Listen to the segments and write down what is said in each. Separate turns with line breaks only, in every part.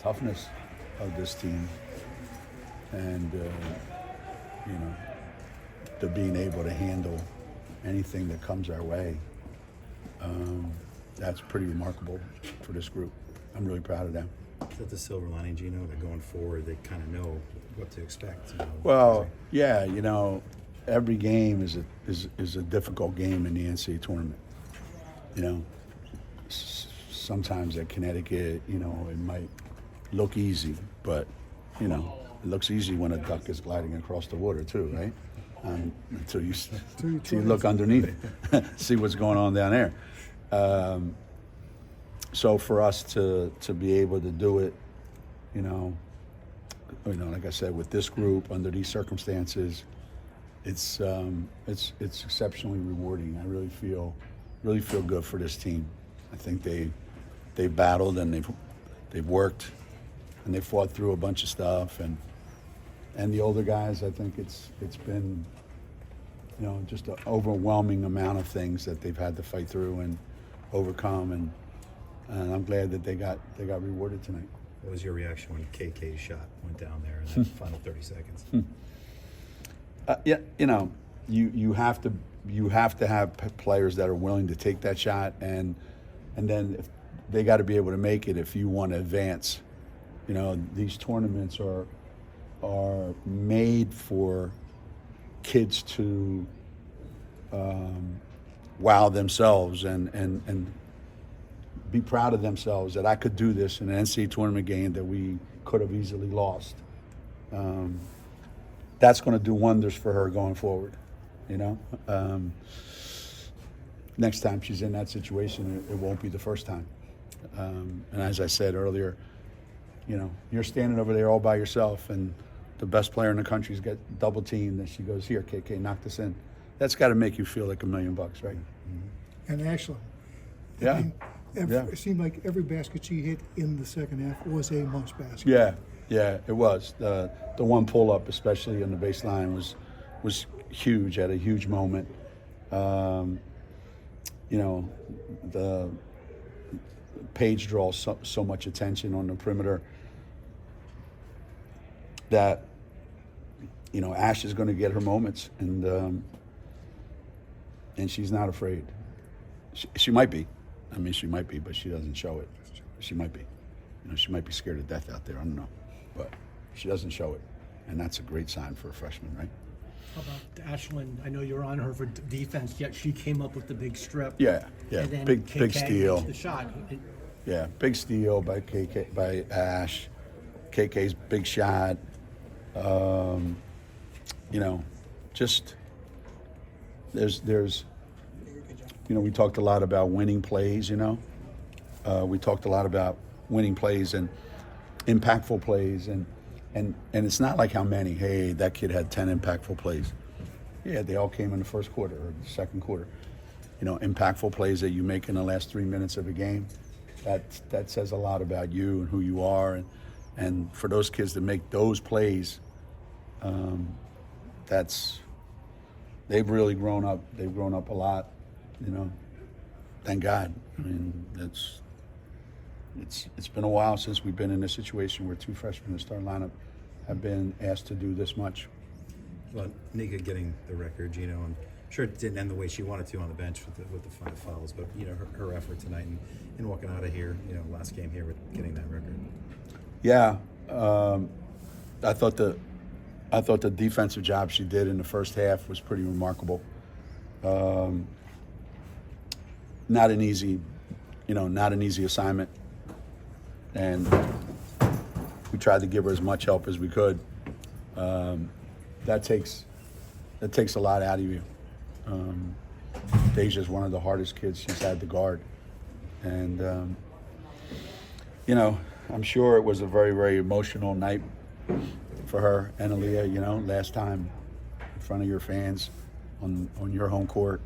toughness of this team, and to being able to handle anything that comes our way. That's pretty remarkable for this group. I'm really proud of them.
Is that the silver lining, Geno, that going forward they kind of know what to expect?
Well, yeah, every game is a difficult game in the NCAA tournament. Sometimes at Connecticut, it might look easy, but it looks easy when a duck is gliding across the water too, right? Until you look underneath, see what's going on down there. So for us to be able to do it, like I said, with this group under these circumstances, it's exceptionally rewarding. I really feel good for this team. I think they battled and they've worked and they fought through a bunch of stuff, and the older guys, I think it's been just an overwhelming amount of things that they've had to fight through and overcome, and I'm glad that they got rewarded tonight.
What was your reaction when KK's shot went down there in that final 30 seconds?
You have to have players that are willing to take that shot, and then if they got to be able to make it if you want to advance. These tournaments are made for kids to wow themselves and be proud of themselves that I could do this in an NCAA tournament game that we could have easily lost. That's going to do wonders for her going forward. Next time she's in that situation, it won't be the first time. And as I said earlier, you're standing over there all by yourself, and the best player in the country's got double teamed, and she goes, "Here, KK, knock this in." That's got to make you feel like $1 million, right?
Mm-hmm. And Ashland.
Yeah.
It seemed like every basket she hit in the second half was a must basket.
Yeah, it was. The one pull up, especially on the baseline, was huge at a huge moment. The Page draws so much attention on the perimeter that Ash is going to get her moments, and she's not afraid. She might be. She might be, but she doesn't show it. She might be. She might be scared to death out there. I don't know, but she doesn't show it, and that's a great sign for a freshman, right?
How about Ashland? I know you're on her for defense, yet she came up with the big strip.
Yeah,
And then
big
KK
steal.
makes the shot.
Yeah, big steal by Ash. KK's big shot. Just there's we talked a lot about winning plays. We talked a lot about winning plays and impactful plays, and it's not like how many. Hey, that kid had 10 impactful plays. Yeah, they all came in the first quarter or the second quarter. Impactful plays that you make in the last 3 minutes of a game. That says a lot about you and who you are, and for those kids to make those plays, they've really grown up. They've grown up a lot. Thank God. It's been a while since we've been in a situation where two freshmen in the starting lineup have been asked to do this much.
Well, Nika getting the record, and sure it didn't end the way she wanted to on the bench with the 5 fouls, but her effort tonight and walking out of here, last game here with getting that record.
Yeah, I thought the defensive job she did in the first half was pretty remarkable. Not an easy assignment, and we tried to give her as much help as we could. That takes a lot out of you. Deja's one of the hardest kids she's had to guard, and I'm sure it was a very, very emotional night for her and Aaliyah. Last time in front of your fans on your home court.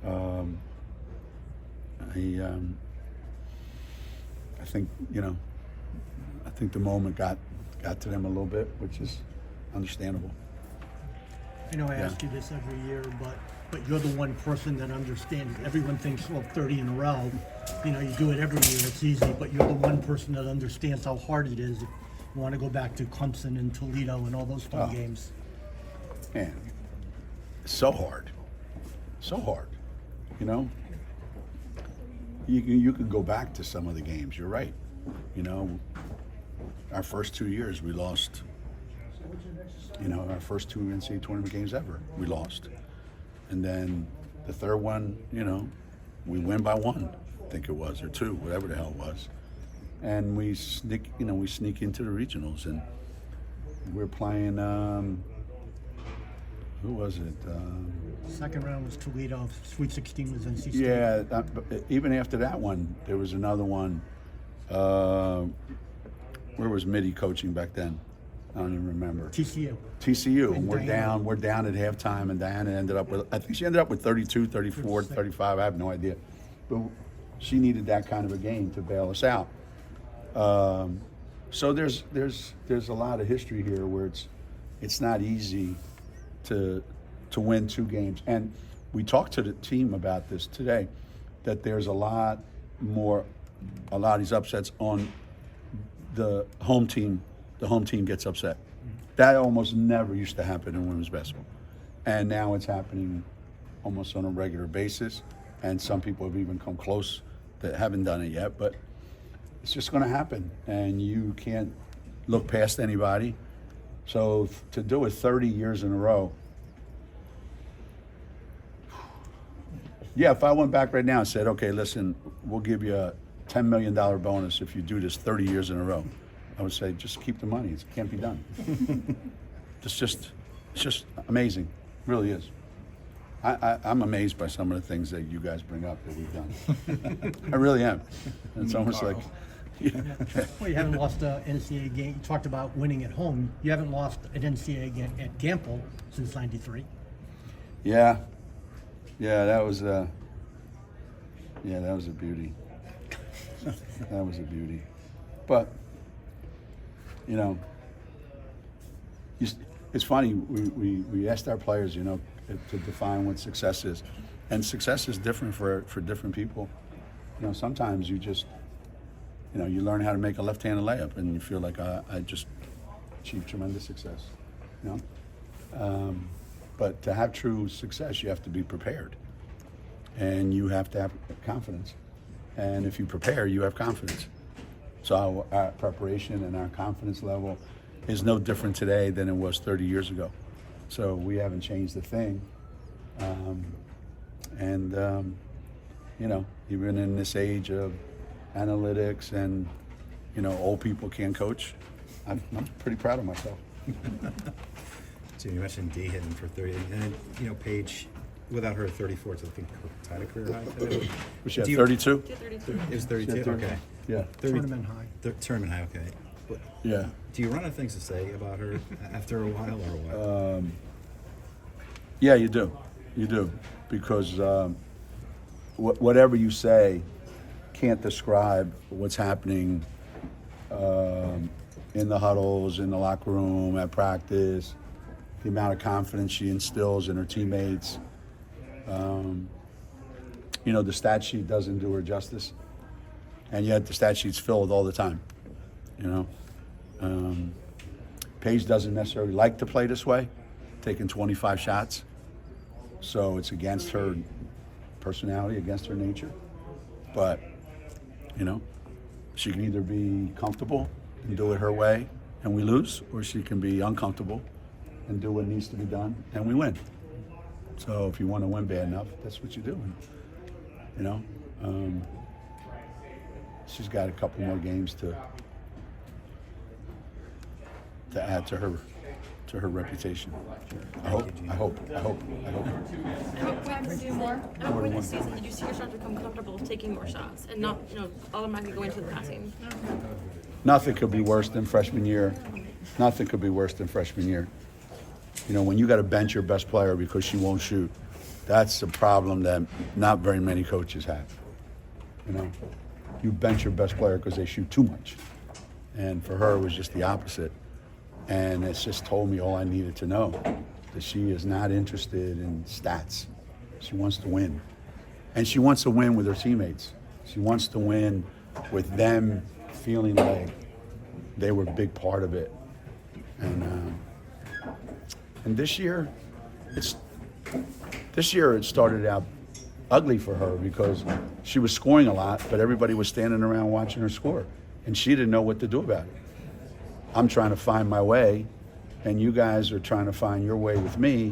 I think the moment got to them a little bit, which is understandable.
I know I ask you this every year, but you're the one person that understands. Everyone thinks, well, 30 in a row, you do it every year, it's easy, but you're the one person that understands how hard it is if you want to go back to Clemson and Toledo and all those fun games.
Man, it's so hard. So hard. You could go back to some of the games. You're right. Our first 2 years we lost. Our first 2 NCAA tournament games ever, we lost. And then the third one, we win by 1, I think it was, or 2, whatever the hell it was. And we sneak into the regionals, and we're playing, who was it?
Second round was Toledo, Sweet 16 was NC State.
Yeah, but even after that one, there was another one. Where was Mitty coaching back then? I don't even remember. TCU, and we're down at halftime, and Diana ended up with, I think she ended up with 32, 34, 35, I have no idea. But she needed that kind of a game to bail us out. So there's a lot of history here where it's not easy to win 2 games. And we talked to the team about this today, that there's a lot of these upsets on the home team. The home team gets upset. That almost never used to happen in women's basketball. And now it's happening almost on a regular basis. And some people have even come close that haven't done it yet. But it's just going to happen. And you can't look past anybody. So to do it 30 years in a row. Yeah, if I went back right now and said, okay, listen, we'll give you a $10 million bonus if you do this 30 years in a row, I would say, just keep the money. It can't be done. It's just amazing. It really is. I'm amazed by some of the things that you guys bring up that we've done. I really am. It's almost like,
Well, you haven't lost an NCAA game. You talked about winning at home. You haven't lost an NCAA game at Gamble since '93.
yeah, that was a beauty. That was a beauty. But it's funny. We asked our players, to define what success is, and success is different for different people. Sometimes you just, you learn how to make a left-handed layup, and you feel like I just achieved tremendous success. But to have true success, you have to be prepared, and you have to have confidence. And if you prepare, you have confidence. So our preparation and our confidence level is no different today than it was 30 years ago. So we haven't changed a thing. Even in this age of analytics and, old people can't coach, I'm pretty proud of myself.
So you mentioned D hitting for 30, and then, Paige, without her 34, it's I think tied a career high today.
Was she at 32?
Yeah, 32.
It was 32. Okay.
Yeah.
30,
Tournament high.
Tournament high. Okay. But
Yeah.
do you run out of things to say about her after a while, or what?
Yeah, you do. You do. Because whatever you say can't describe what's happening in the huddles, in the locker room, at practice, the amount of confidence she instills in her teammates. The stat sheet doesn't do her justice. And yet the stat sheet's filled all the time. Paige doesn't necessarily like to play this way, taking 25 shots. So it's against her personality, against her nature. But, she can either be comfortable and do it her way and we lose, or she can be uncomfortable and do what needs to be done and we win. So if you want to win bad enough, that's what you do. She's got a couple more games to add to her reputation. I hope.
What happens to you more? At what point this season did you see her start to become comfortable taking more shots and not, automatically going to the passing?
Nothing could be worse than freshman year. Nothing could be worse than freshman year. When you got to bench your best player because she won't shoot, that's a problem that not very many coaches have. You bench your best player because they shoot too much. And for her, it was just the opposite. And it's just told me all I needed to know, that she is not interested in stats. She wants to win. And she wants to win with her teammates. She wants to win with them feeling like they were a big part of it. And this year, it started out ugly for her because she was scoring a lot, but everybody was standing around watching her score, and she didn't know what to do about it. I'm trying to find my way, and you guys are trying to find your way with me,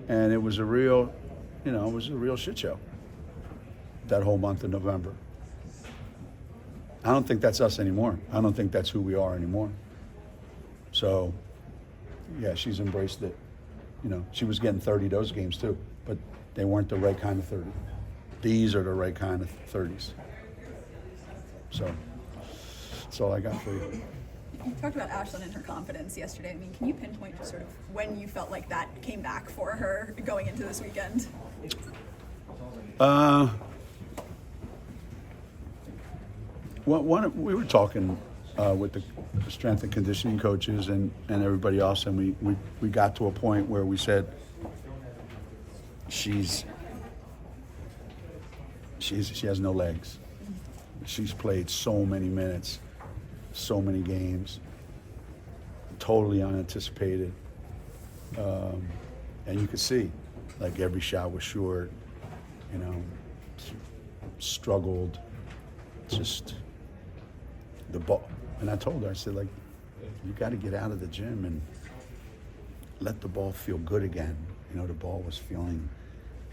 and it was a real shit show that whole month of November. I don't think that's us anymore. I don't think that's who we are anymore. So, yeah, she's embraced it. She was getting 30 those games too, but they weren't the right kind of 30. These are the right kind of 30s. So, that's all I got for you.
You talked about Ashlyn and her confidence yesterday. I mean, can you pinpoint just sort of when you felt like that came back for her going into this weekend?
We were talking with the strength and conditioning coaches and everybody else, and we got to a point where we said she has no legs. She's played so many minutes, so many games, totally unanticipated, and you could see, like, every shot was short, struggled, just the ball. And I told her, I said, like, you got to get out of the gym and let the ball feel good again. The ball was feeling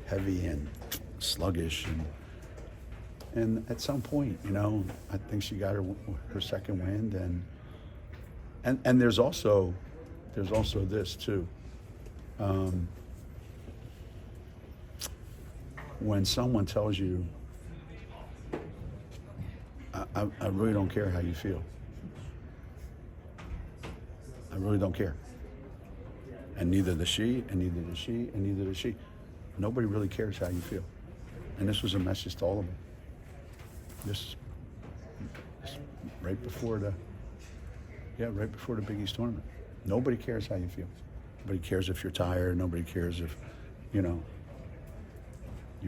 heavy and sluggish, and at some point, I think she got her second wind, and there's also this too. When someone tells you, I really don't care how you feel. I really don't care. And neither does she, and neither does she, and neither does she. Nobody really cares how you feel. And this was a message to all of them. This right before the Big East tournament. Nobody cares how you feel. Nobody cares if you're tired. Nobody cares if, your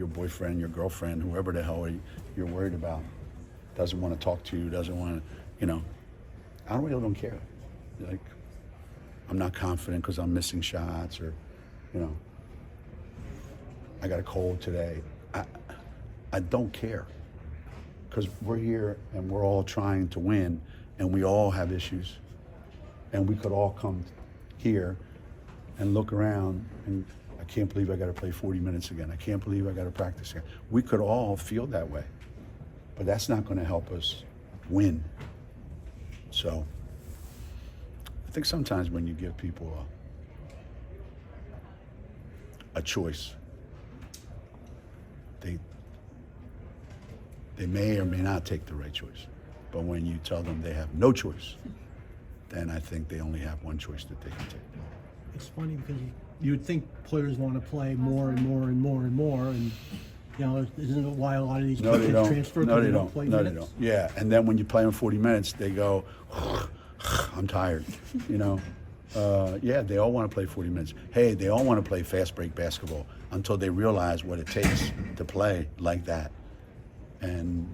boyfriend, your girlfriend, whoever the hell you're worried about, doesn't want to talk to you, doesn't want to, I really don't care. Like, I'm not confident because I'm missing shots, or, I got a cold today. I don't care, because we're here and we're all trying to win, and we all have issues, and we could all come here and look around and I can't believe I got to play 40 minutes again. I can't believe I got to practice again. We could all feel that way, but that's not going to help us win. So I think sometimes when you give people a choice, they may or may not take the right choice. But when you tell them they have no choice, then I think they only have one choice that they can take.
It's funny because you'd think players want to play more and more and more and more, and isn't it why a lot of these kids transfer?
No, they don't.
Play
No,
minutes?
they don't. Yeah, and then when you play them 40 minutes, they go, I'm tired. Yeah, they all want to play 40 minutes. Hey, they all want to play fast break basketball until they realize what it takes to play like that. And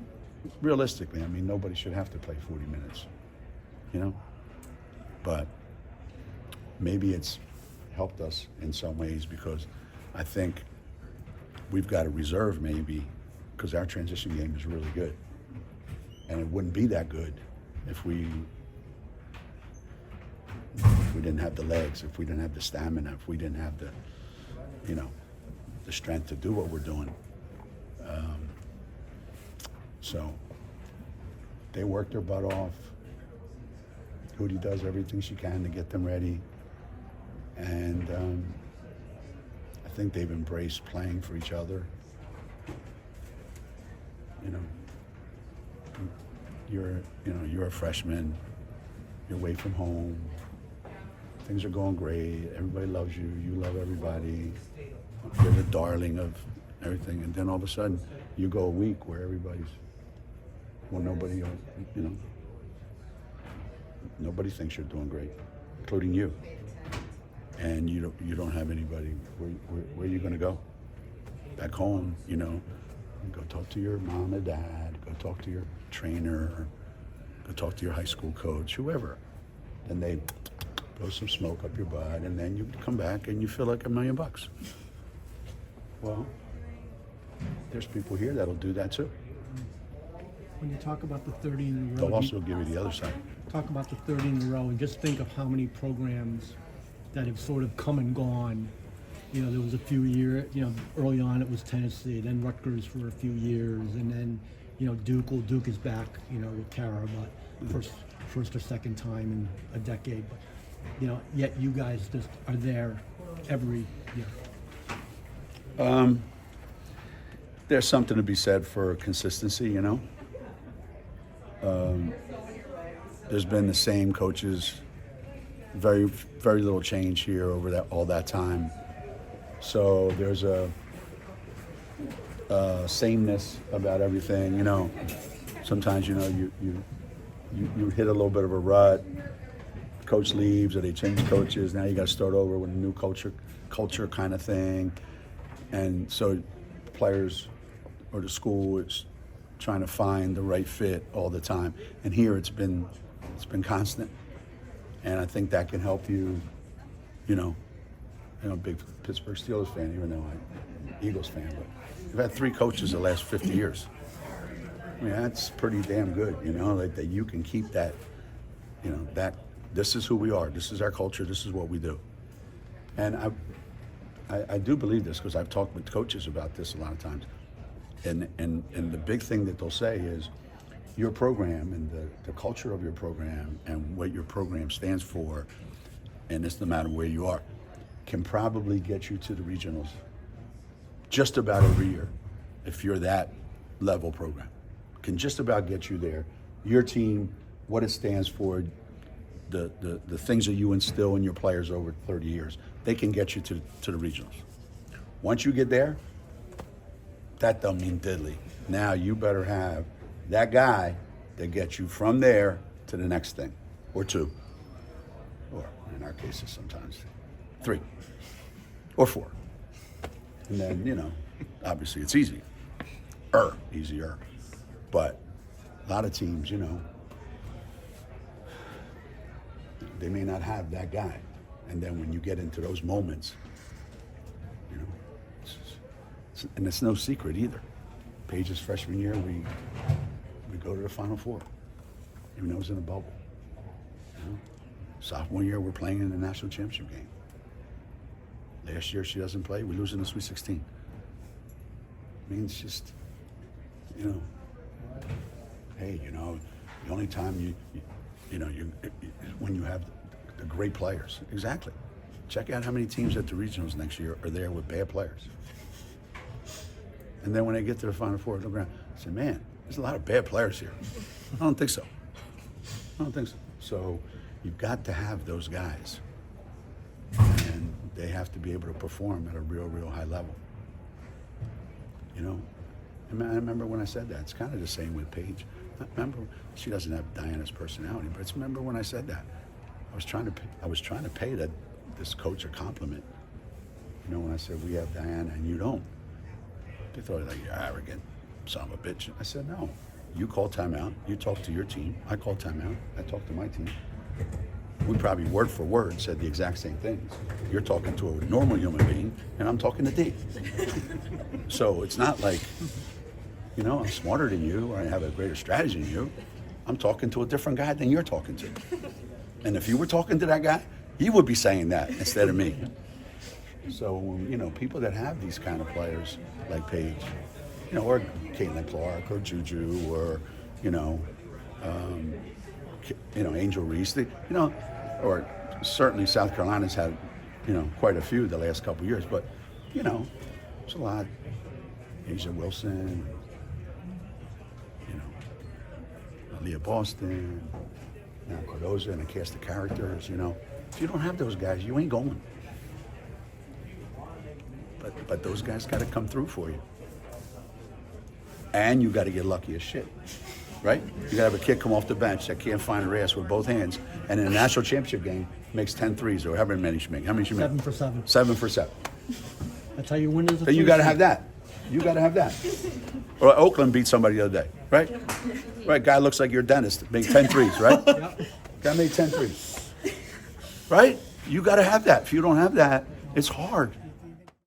realistically, I mean, nobody should have to play 40 minutes, But maybe it's helped us in some ways, because I think we've got a reserve, maybe, because our transition game is really good. And it wouldn't be that good if we didn't have the legs, if we didn't have the stamina, if we didn't have the strength to do what we're doing. So they work their butt off. Hootie does everything she can to get them ready. And I think they've embraced playing for each other. You're a freshman. You're away from home. Things are going great. Everybody loves you. You love everybody. You're the darling of everything. And then all of a sudden, you go a week where everybody's, nobody thinks you're doing great, including you. and you don't have anybody. Where are you going to go? Back home, you know, go talk to your mom and dad, go talk to your trainer, go talk to your high school coach, whoever. Then they blow some smoke up your butt, and then you come back and you feel like $1 million. Well, there's people here that'll do that too.
When you talk about the 30 in a row,
They'll also give you the other side.
talk about the 30 in a row, and just think of how many programs that have sort of come and gone. You know, there was a few years, you know, early on it was Tennessee, then Rutgers for a few years, and then, you know, Duke is back, you know, with Tara, but first or second time in a decade. But, you know, yet you guys just are there every year.
There's something to be said for consistency, you know. There's been the same coaches, very, very little change here over all that time. So there's a sameness about everything, you know. Sometimes, you know, you hit a little bit of a rut. Coach leaves, or they change coaches. Now you got to start over with a new culture kind of thing. And so players or the school is trying to find the right fit all the time. And here it's been constant. And I think that can help you, you know. I'm a big Pittsburgh Steelers fan, even though I'm an Eagles fan. But we've had 3 coaches the last 50 years. I mean, that's pretty damn good, you know, like that you can keep that, you know, that this is who we are. This is our culture. This is what we do. And I do believe this because I've talked with coaches about this a lot of times. And the big thing that they'll say is your program and the culture of your program and what your program stands for, and it's no matter where you are, can probably get you to the regionals just about every year if you're that level program. Can just about get you there. Your team, what it stands for, the things that you instill in your players over 30 years, they can get you to the regionals. Once you get there, that don't mean diddly. Now you better have that guy that gets you from there to the next thing, or 2, or in our cases sometimes 3 or 4. And then, you know, obviously it's easier. But a lot of teams, you know, they may not have that guy. And then when you get into those moments, you know, and it's no secret either. Paige's freshman year, we go to the Final Four, even though it was in a bubble. You know? Sophomore year, we're playing in the national championship game. Last year, she doesn't play. We lose in the Sweet 16. I mean, it's just, you know, hey, you know, the only time when you have the great players. Exactly. Check out how many teams at the regionals next year are there with bad players. And then when they get to the Final Four, look around, I say, man, there's a lot of bad players here. I don't think so. So you've got to have those guys. And they have to be able to perform at a real, real high level. You know? And I remember when I said that. It's kind of the same with Paige. I remember, she doesn't have Diana's personality, but remember when I said that. I was trying to pay this coach a compliment. You know, when I said, we have Diana and you don't. They thought, like, you're arrogant, son of a bitch. I said, no. You call timeout. You talk to your team. I call timeout. I talk to my team. We probably word for word said the exact same things. You're talking to a normal human being, and I'm talking to Dave. So it's not like, you know, I'm smarter than you or I have a greater strategy than you. I'm talking to a different guy than you're talking to. And if you were talking to that guy, he would be saying that instead of me. So, you know, people that have these kind of players like Paige, you know, or Caitlin Clark or Juju or, you know, Angel Reese, you know, or certainly South Carolina's had, you know, quite a few the last couple of years, but, you know, it's a lot. Asia Wilson, you know, Leah Boston, now Cardoza and a cast of characters, you know. If you don't have those guys, you ain't going. But those guys got to come through for you. And you got to get lucky as shit, right? You got to have a kid come off the bench that can't find her ass with both hands, and in a national championship game, makes 10 threes or however many she makes. How many she makes?
7 for 7.
7 for 7.
That's how you win as a
So you
third
got to
seed.
have that. You got to have that. Or Oakland beat somebody the other day, right? Right, guy looks like your dentist. Made 10 threes, right? Guy made 10 threes. Right? You got to have that. If you don't have that, it's hard.